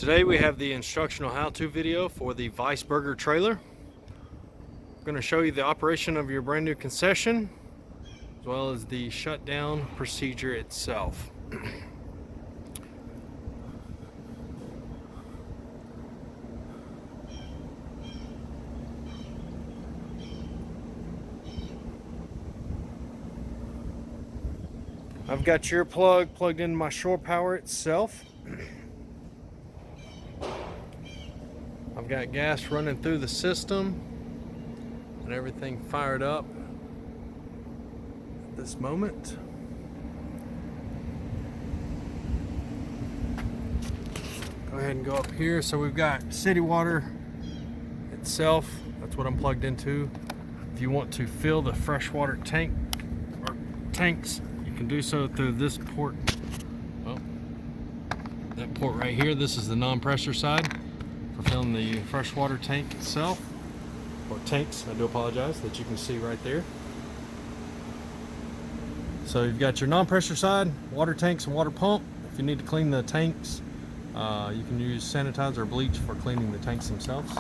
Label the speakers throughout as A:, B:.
A: Today we have the instructional how-to video for the Weisberger trailer. I'm going to show you the operation of your brand new concession as well as the shutdown procedure itself. I've got your plug plugged into my shore power itself. I've got gas running through the system and everything fired up at this moment. Go ahead and go up here. So we've got city water itself. That's what I'm plugged into. If you want to fill the freshwater tank or tanks, you can do so through this port. Oh, that port right here. This is the non-pressure side for filling the freshwater tank itself, or tanks, I do apologize, that you can see right there. So you've got your non-pressure side, water tanks and water pump. If you need to clean the tanks, you can use sanitizer or bleach for cleaning the tanks themselves,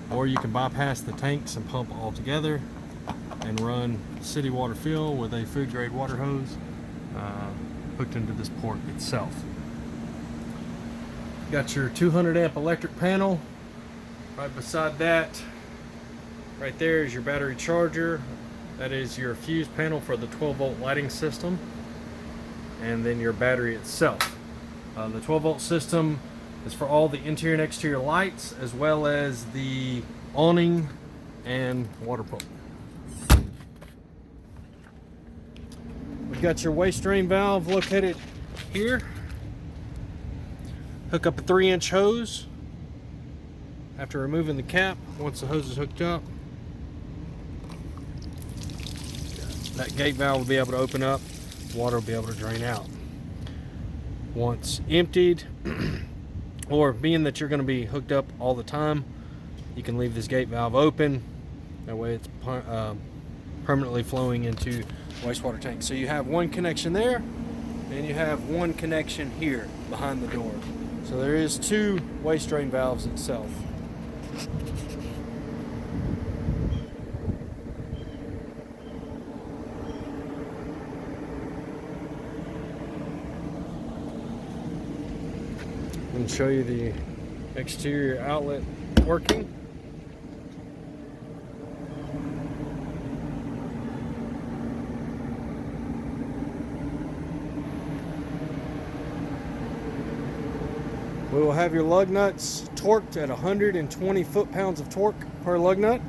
A: or you can bypass the tanks and pump all together and run city water fill with a food grade water hose hooked into this port itself. Got your 200 amp electric panel. Right beside that, right there, is your battery charger. That is your fuse panel for the 12 volt lighting system, and then your battery itself. The 12 volt system is for all the interior and exterior lights, as well as the awning and water pump. We've got your waste drain valve located here. Hook up a 3-inch hose after removing the cap. Once the hose is hooked up, that gate valve will be able to open up, water will be able to drain out. Once emptied, or being that you're going to be hooked up all the time, you can leave this gate valve open. That way it's permanently flowing into wastewater tank. So you have one connection there, and you have one connection here behind the door. So there is 2 waste drain valves itself. I'm going to show you the exterior outlet working. We will have your lug nuts torqued at 120 foot-pounds of torque per lug nut.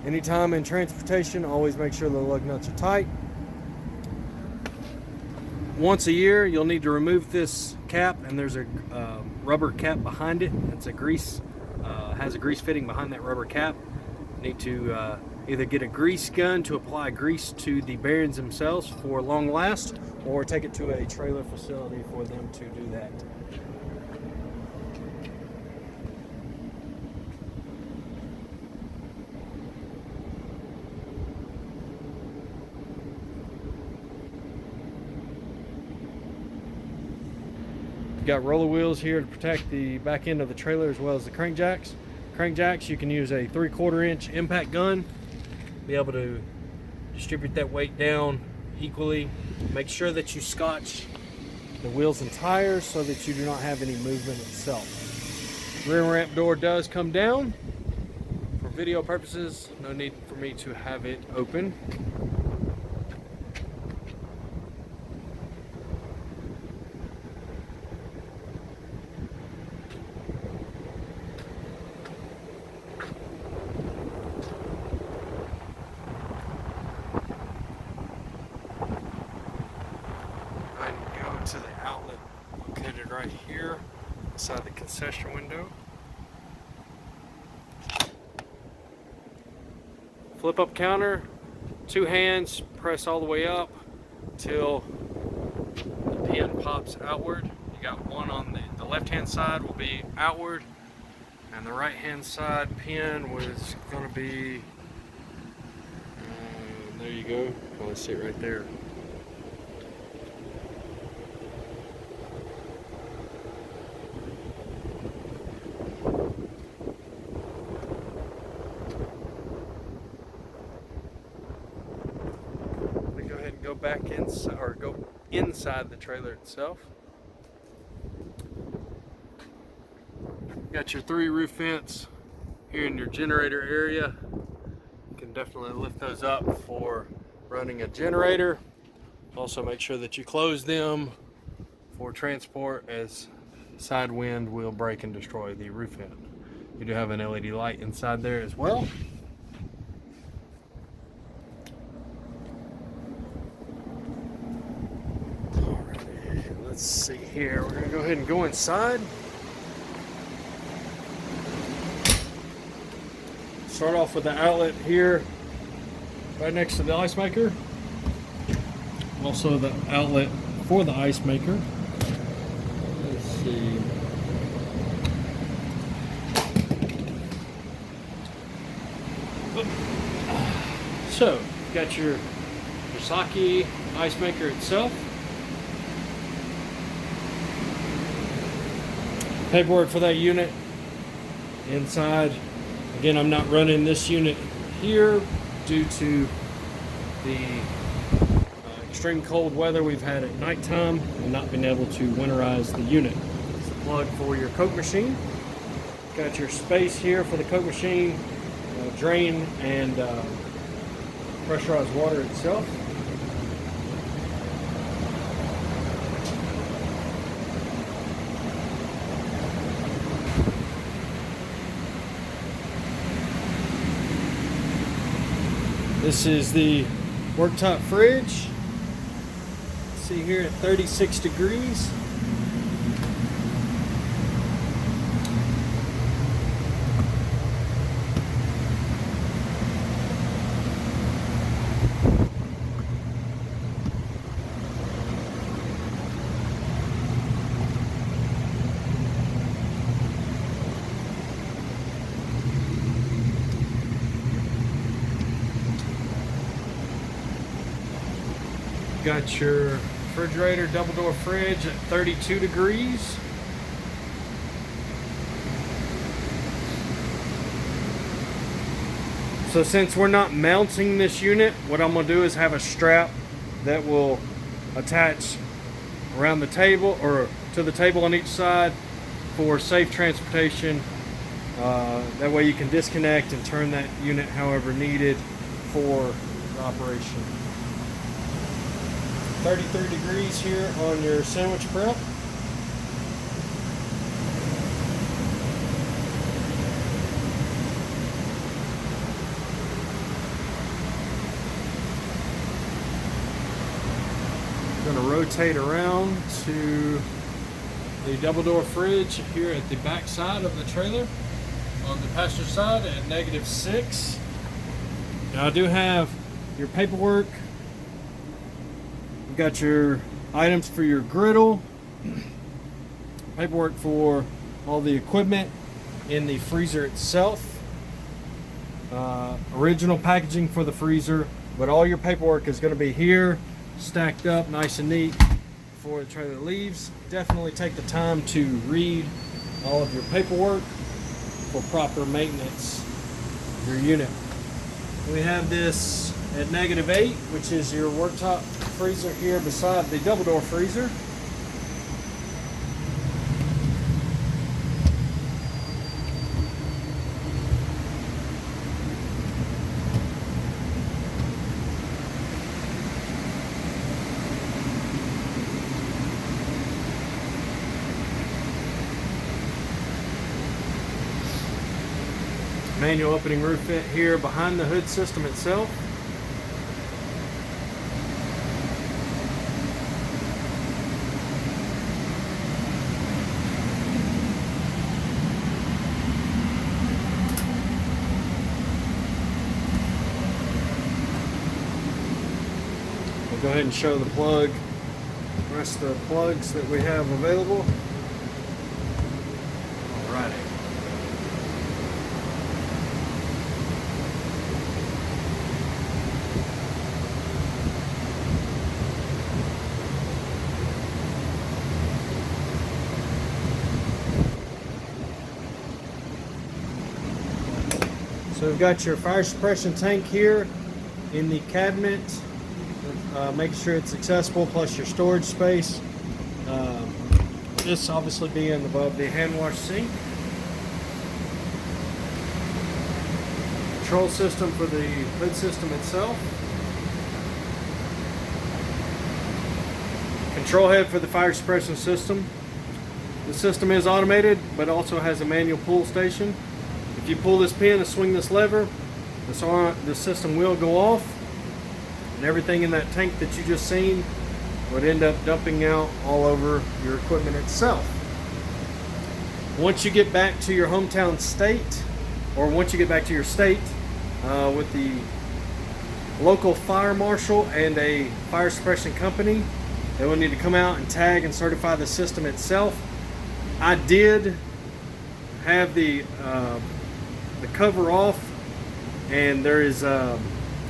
A: Anytime in transportation, always make sure the lug nuts are tight. Once a year, you'll need to remove this cap, and there's a rubber cap behind it. It's a grease, has a grease fitting behind that rubber cap. You need to either get a grease gun to apply grease to the bearings themselves for long last, or take it to a trailer facility for them to do that. Got roller wheels here to protect the back end of the trailer, as well as the crank jacks. Crank jacks, you can use a 3/4 inch impact gun, be able to distribute that weight down equally. Make sure that you scotch the wheels and tires so that you do not have any movement itself. Rear ramp door does come down. For video purposes, no need for me to have it open. To the outlet located right here beside the concession window. Flip up counter, 2 hands, press all the way up till the pin pops outward. You got one on the left hand side will be outward, and the right hand side pin was going to be there you go. Oh, let's see it right there. back inside, or go inside the trailer itself. Got your 3 roof vents here in your generator area. You can definitely lift those up for running a generator. Also make sure that you close them for transport, as side wind will break and destroy the roof vent. You do have an LED light inside there as well. Alrighty, let's see here. We're gonna go ahead and go inside. Start off with the outlet here, right next to the ice maker. Also the outlet for the ice maker. Let's see. So, you've got your sake ice maker itself. Paperwork for that unit inside. Again, I'm not running this unit here due to the extreme cold weather we've had at nighttime and not been able to winterize the unit. It's the plug for your Coke machine. Got your space here for the Coke machine, drain and pressurized water itself. This is the worktop fridge. See here at 36 degrees. Got your refrigerator, double door fridge at 32 degrees. So since we're not mounting this unit, what I'm gonna do is have a strap that will attach around the table or to the table on each side for safe transportation. That way you can disconnect and turn that unit however needed for the operation. 33 degrees here on your sandwich prep. I'm going to rotate around to the double door fridge here at the back side of the trailer on the passenger side at -6. Now I do have your paperwork. Got your items for your griddle, paperwork for all the equipment in the freezer itself, original packaging for the freezer, but all your paperwork is going to be here stacked up nice and neat before the trailer leaves. Definitely take the time to read all of your paperwork for proper maintenance of your unit. We have this at -8, which is your worktop freezer here beside the double door freezer. Manual opening roof vent here behind the hood system itself. We'll go ahead and show the plug, the rest of the plugs that we have available. Alrighty. So we've got your fire suppression tank here in the cabinet of making sure it's accessible, plus your storage space. This obviously being above the hand wash sink. Control system for the hood system itself. Control head for the fire suppression system. The system is automated, but also has a manual pull station. If you pull this pin and swing this lever, the system will go off, and everything in that tank that you just seen would end up dumping out all over your equipment itself. Once you get back to your hometown state, or once you get back to your state, with the local fire marshal and a fire suppression company, they will need to come out and tag and certify the system itself. I did have the cover off, and there is a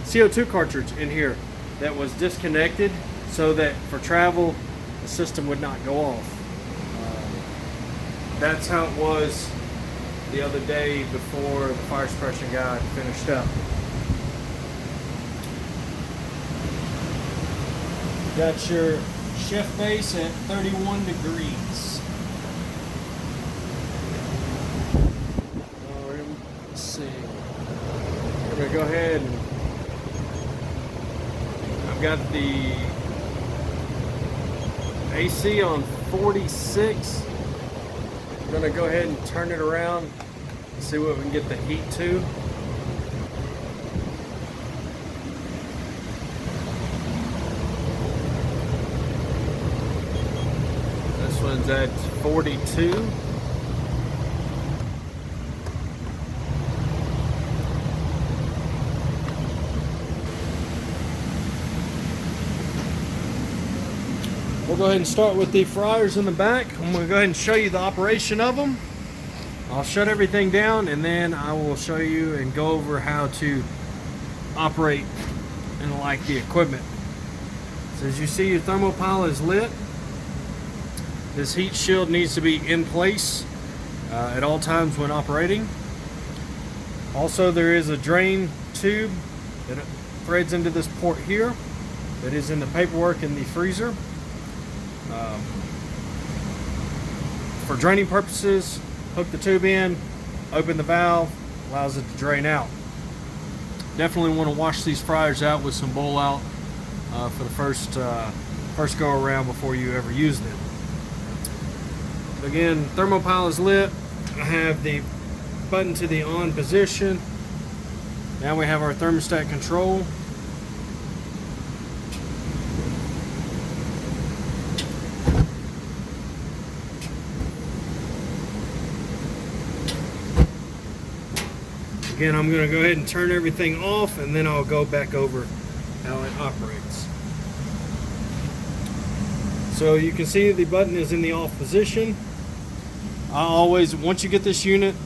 A: CO2 cartridge in here that was disconnected so that for travel the system would not go off. That's how it was the other day before the fire suppression guy finished up. Got your chef base at 31 degrees. Let's see. I'm going to go ahead and I've got the AC on 46. I'm going to go ahead and turn it around and see what we can get the heat to. This one's at 42. We'll go ahead and start with the fryers in the back. I'm going to go ahead and show you the operation of them. I'll shut everything down, and then I will show you and go over how to operate and like the equipment. So as you see, your thermopile is lit. This heat shield needs to be in place at all times when operating. Also, there is a drain tube that threads into this port here that is in the paperwork in the freezer. For draining purposes, hook the tube in, open the valve, allows it to drain out. Definitely want to wash these fryers out with some bowl out for the first go around before you ever use them. Again, thermopile is lit. I have the button to the on position. Now we have our thermostat control. Again, I'm going to go ahead and turn everything off, and then I'll go back over how it operates. So you can see the button is in the off position. I always, once you get this unit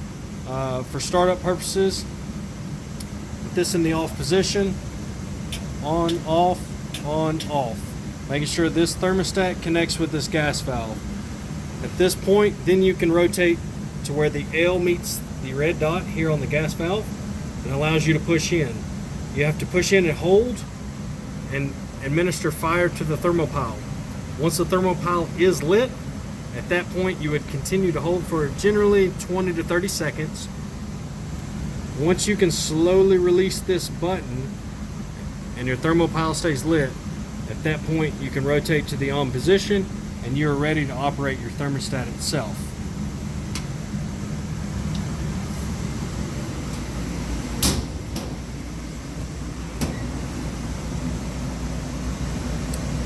A: for startup purposes, put this in the off position, on, off, making sure this thermostat connects with this gas valve. At this point, then you can rotate to where the L meets the red dot here on the gas valve, and allows you to push in. You have to push in and hold and administer fire to the thermopile. Once the thermopile is lit, at that point you would continue to hold for generally 20 to 30 seconds. Once you can slowly release this button and your thermopile stays lit, at that point you can rotate to the on position and you're ready to operate your thermostat itself.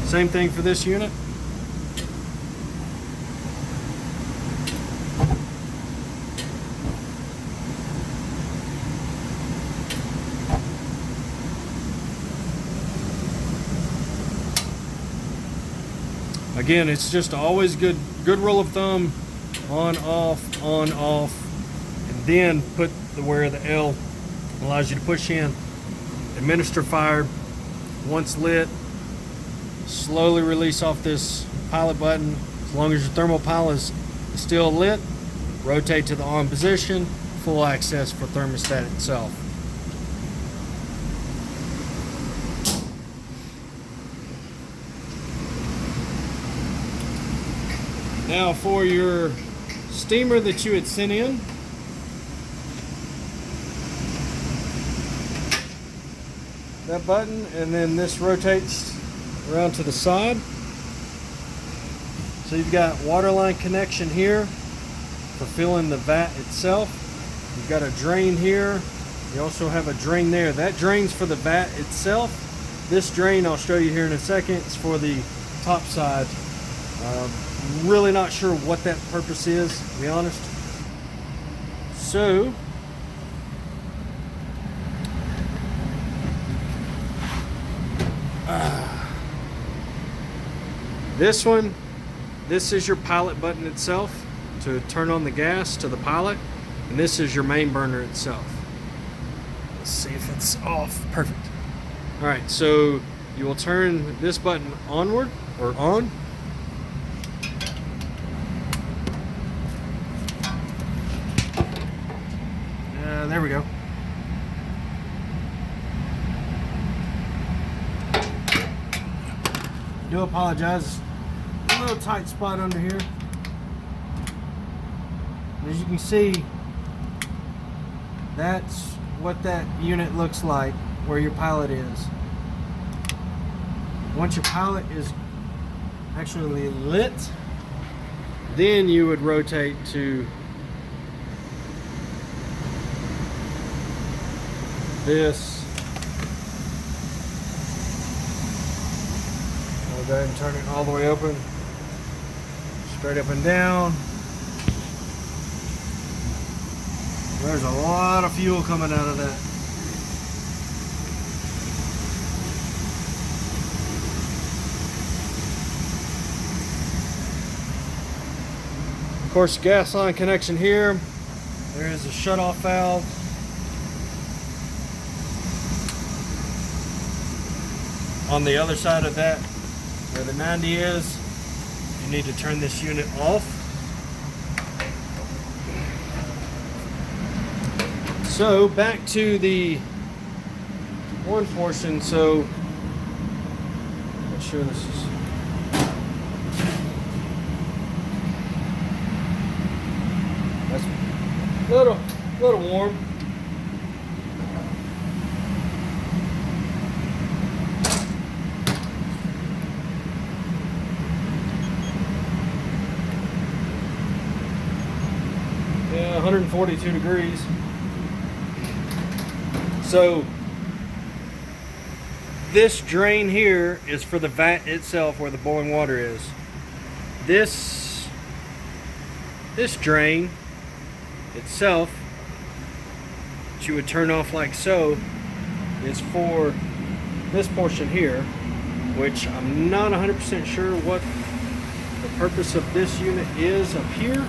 A: Same thing for this unit. Again, it's just always good rule of thumb, on, off, and then put where the L allows you to push in, administer fire. Once lit, slowly release off this pilot button. As long as your thermopile is still lit, rotate to the on position, full access for thermostat itself. Now for your steamer that you had sent in, that button, and then this rotates around to the side. So you've got water line connection here for filling the vat itself. You've got a drain here. You also have a drain there. That drains for the vat itself. This drain, I'll show you here in a second, is for the top side. Really not sure what that purpose is, to be honest. So, this is your pilot button itself to turn on the gas to the pilot, and this is your main burner itself. Let's see if it's off. Perfect. All right, so you will turn this button onward or on. There we go. I do apologize. A little tight spot under here. As you can see, that's what that unit looks like where your pilot is. Once your pilot is actually lit, then you would rotate to this. I'll go ahead and turn it all the way open, straight up and down. There's a lot of fuel coming out of that. Of course, gas line connection here. There is a shut-off valve. On the other side of that, where the 90 is, you need to turn this unit off. So back to the one portion. So make sure this is that's a little warm. Yeah, 142 degrees. So this drain here is for the vat itself where the boiling water is. This drain itself that you would turn off like so is for this portion here, which I'm not 100% sure what the purpose of this unit is up here.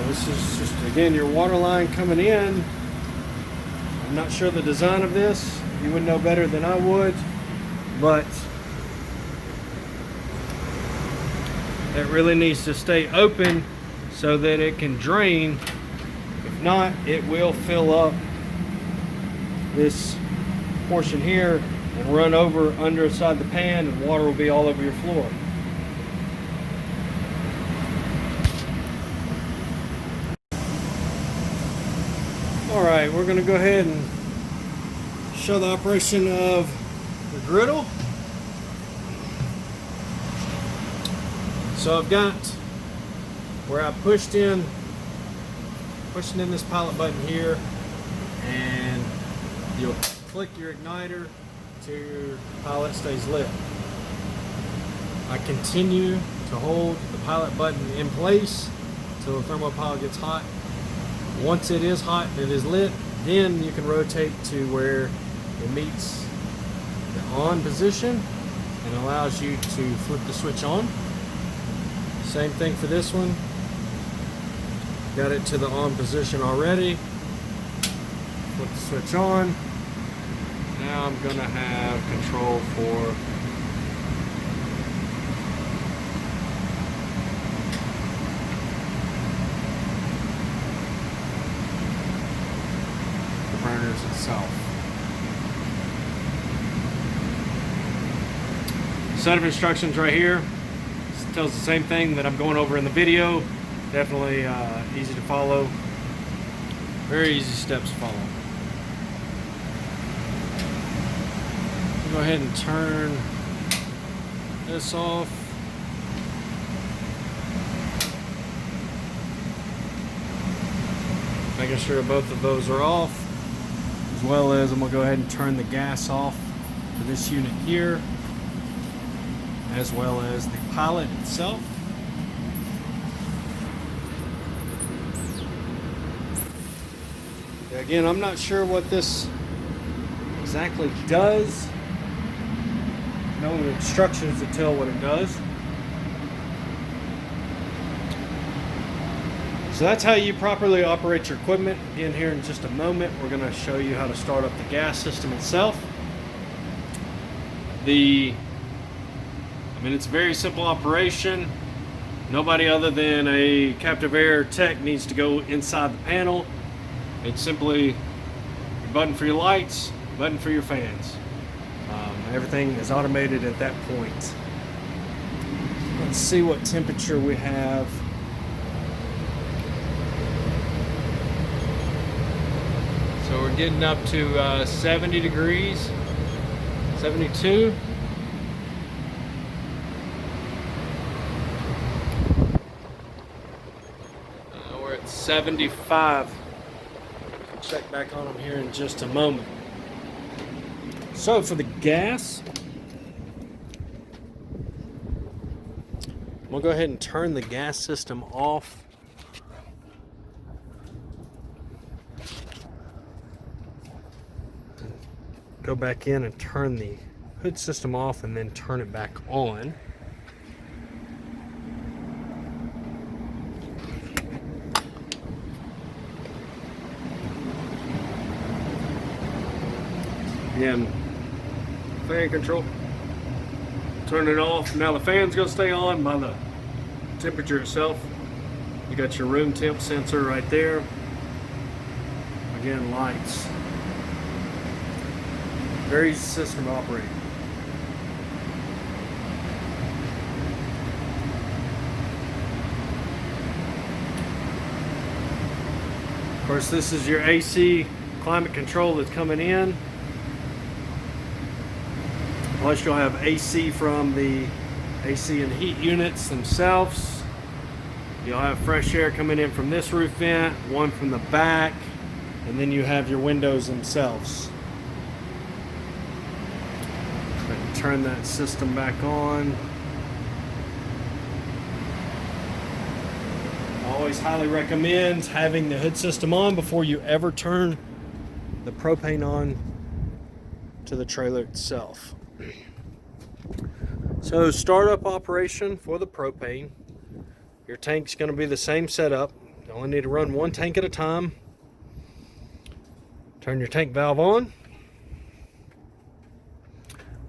A: This is just, again, your water line coming in. I'm not sure the design of this. You would know better than I would, but it really needs to stay open so that it can drain. If not, it will fill up this portion here and run over underside the pan, and water will be all over your floor. Alright, we're going to go ahead and show the operation of the griddle. So I've got where I pushing in this pilot button here, and you'll click your igniter till your pilot stays lit. I continue to hold the pilot button in place until the thermopile gets hot. Once it is hot and it is lit, then you can rotate to where it meets the on position and allows you to flip the switch on. Same thing for this one. Got it to the on position already. Flip the switch on. Now I'm gonna have control for the burners itself. set of instructions right here. It tells the same thing that I'm going over in the video. Definitely easy to follow. Very easy steps to follow. Go ahead and turn this off. Making sure both of those are off, as well as I'm going to go ahead and turn the gas off for this unit here, as well as the pilot itself. Again, I'm not sure what this exactly does. No instructions to tell what it does. So that's how you properly operate your equipment. Again, here in just a moment, we're going to show you how to start up the gas system itself. It's a very simple operation. Nobody other than a captive air tech needs to go inside the panel. It's simply a button for your lights, button for your fans. Everything is automated at that point. Let's see what temperature we have. So we're getting up to 70 degrees, 72. We're at 75. Check back on them here in just a moment. So for the gas, we'll go ahead and turn the gas system off. Go back in and turn the hood system off and then turn it back on. Again, fan control, turn it off. Now the fan's gonna stay on by the temperature itself. You got your room temp sensor right there. Again, lights. Very easy system to operate. Of course, this is your AC climate control that's coming in. Plus you'll have AC from the AC and heat units themselves. You'll have fresh air coming in from this roof vent, one from the back, and then you have your windows themselves. Turn that system back on. I always highly recommend having the hood system on before you ever turn the propane on to the trailer itself. So startup operation for the propane. Your tank's going to be the same setup. You only need to run one tank at a time. Turn your tank valve on.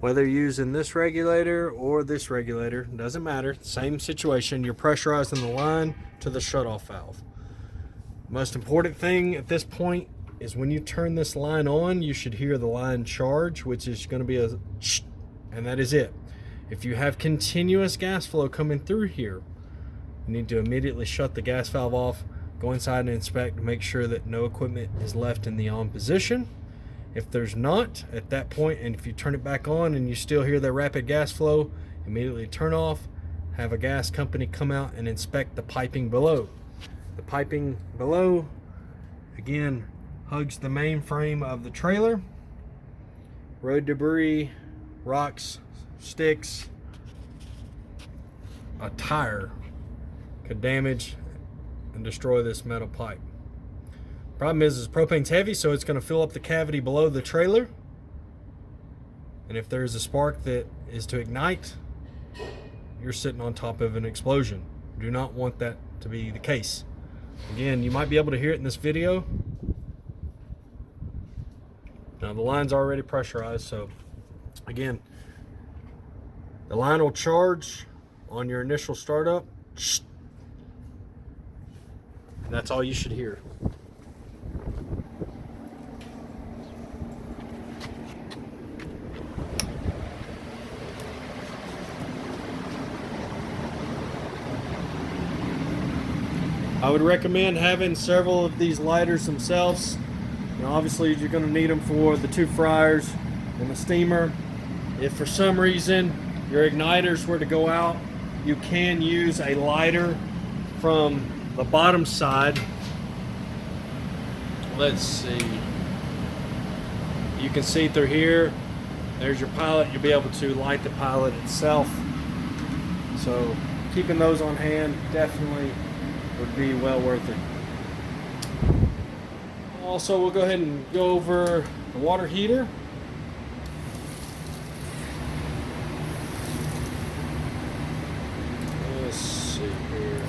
A: Whether you're using this regulator or this regulator, doesn't matter. Same situation. You're pressurizing the line to the shutoff valve. Most important thing at this point is when you turn this line on, you should hear the line charge, which is going to be a shh, and that is it. If you have continuous gas flow coming through here, you need to immediately shut the gas valve off, go inside and inspect to make sure that no equipment is left in the on position. If there's not, at that point, and if you turn it back on and you still hear the rapid gas flow, immediately turn off, have a gas company come out and inspect the piping below. The piping below, again, hugs the main frame of the trailer. Road debris, rocks, sticks, a tire could damage and destroy this metal pipe. Problem is propane's heavy, so it's going to fill up the cavity below the trailer, and if there's a spark that is to ignite, you're sitting on top of an explosion. Do not want that to be the case. Again, you might be able to hear it in this video. Now the line's already pressurized, so again, the line will charge on your initial startup. That's all you should hear. I would recommend having several of these lighters themselves. You know, obviously you're going to need them for the 2 fryers and the steamer. If for some reason your igniters were to go out, you can use a lighter from the bottom side. Let's see. You can see through here. There's your pilot. You'll be able to light the pilot itself. So keeping those on hand definitely would be well worth it. Also, we'll go ahead and go over the water heater. Let's see here.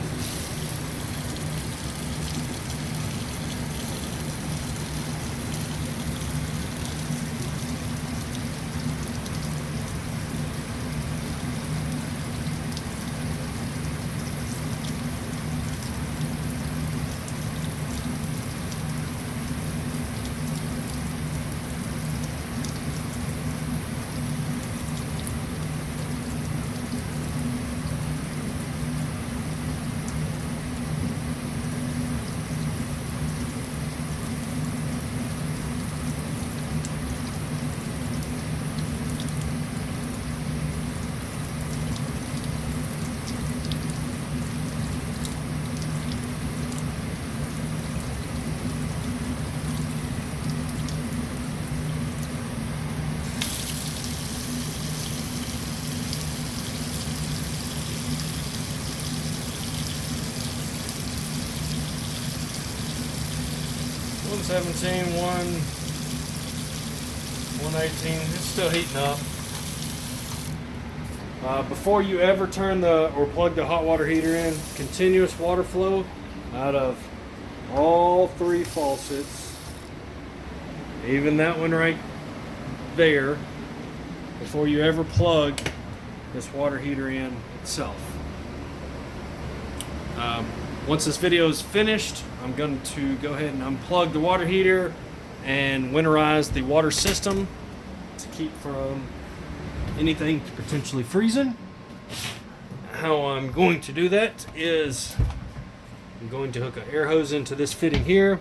A: $117, 118. It's still heating up. Before you ever turn or plug the hot water heater in, continuous water flow out of all 3 faucets, even that one right there, before you ever plug this water heater in itself. Once this video is finished, I'm going to go ahead and unplug the water heater and winterize the water system to keep from anything potentially freezing. How I'm going to do that is I'm going to hook an air hose into this fitting here.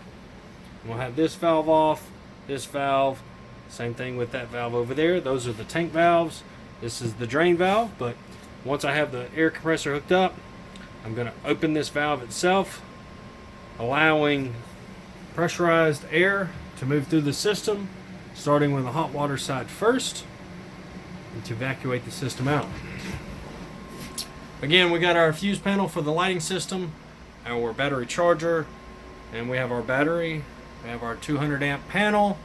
A: We'll have this valve off, this valve, same thing with that valve over there. Those are the tank valves. This is the drain valve, but once I have the air compressor hooked up, I'm going to open this valve itself, allowing pressurized air to move through the system, starting with the hot water side first, and to evacuate the system out. Again, we got our fuse panel for the lighting system, our battery charger, and we have our battery. We have our 200 amp panel,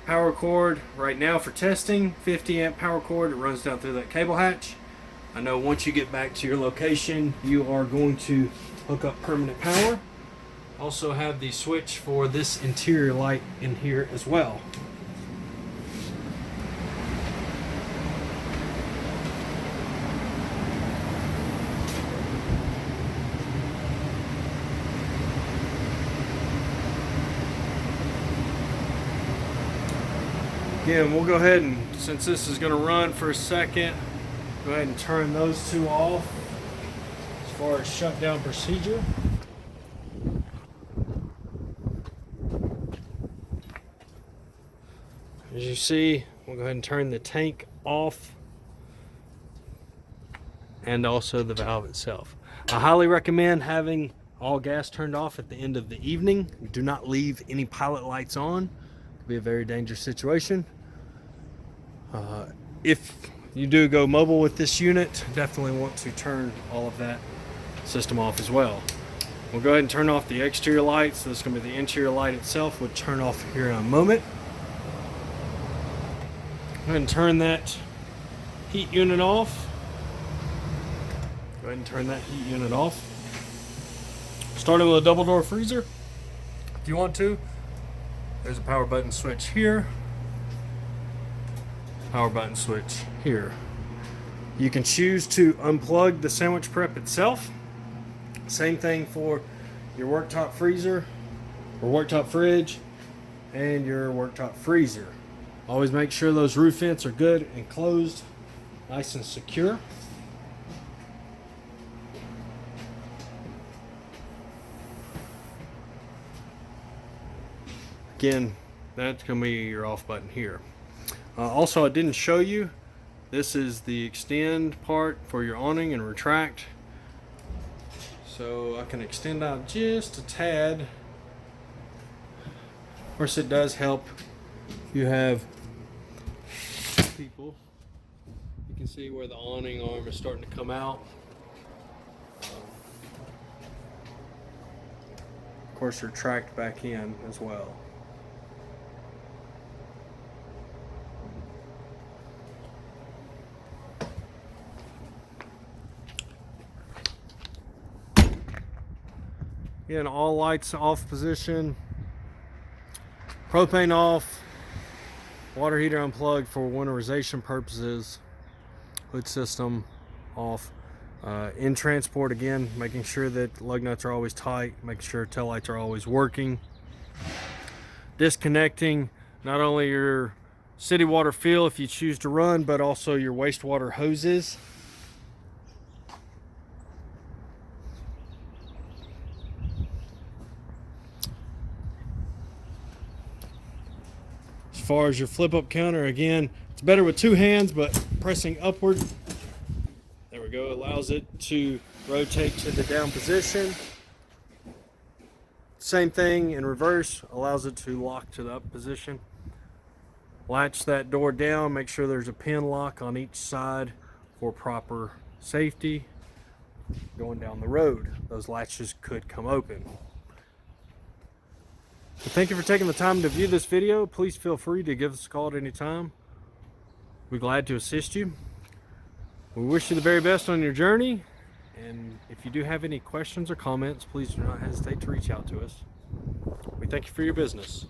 A: power cord right now for testing, 50 amp power cord. It runs down through that cable hatch. I know once you get back to your location, you are going to hook up permanent power. Also have the switch for this interior light in here as well. Again, we'll go ahead and, since this is going to run for a second, go ahead and turn those 2 off as far as shutdown procedure. As you see, we'll go ahead and turn the tank off and also the valve itself. I highly recommend having all gas turned off at the end of the evening. Do not leave any pilot lights on. It could be a very dangerous situation. If you do go mobile with this unit, definitely want to turn all of that system off as well. We'll go ahead and turn off the exterior lights. This is going to be the interior light itself. We'll turn off here in a moment. Go ahead and turn that heat unit off. Go ahead and turn that heat unit off. Starting with a double door freezer, if you want to. There's a power button switch here. Power button switch here. You can choose to unplug the sandwich prep itself. Same thing for your worktop freezer or worktop fridge and your worktop freezer. Always make sure those roof vents are good and closed, nice and secure. Again, that's going to be your off button here. Also, I didn't show you, this is the extend part for your awning and retract. So I can extend out just a tad. Of course, it does help if you have people. You can see where the awning arm is starting to come out. Of course, retract back in as well. Again, all lights off position, propane off, water heater unplugged for winterization purposes, hood system off. In transport, again, making sure that lug nuts are always tight, making sure tail lights are always working. Disconnecting not only your city water fill if you choose to run, but also your wastewater hoses. As far as your flip up counter, again, it's better with two hands, but pressing upward, there we go, allows it to rotate to the down position. Same thing in reverse, allows it to lock to the up position. Latch that door down, make sure there's a pin lock on each side for proper safety. Going down the road, those latches could come open. So thank you for taking the time to view this video. Please feel free to give us a call at any time. We're glad to assist you. We wish you the very best on your journey. And if you do have any questions or comments, please do not hesitate to reach out to us. We thank you for your business.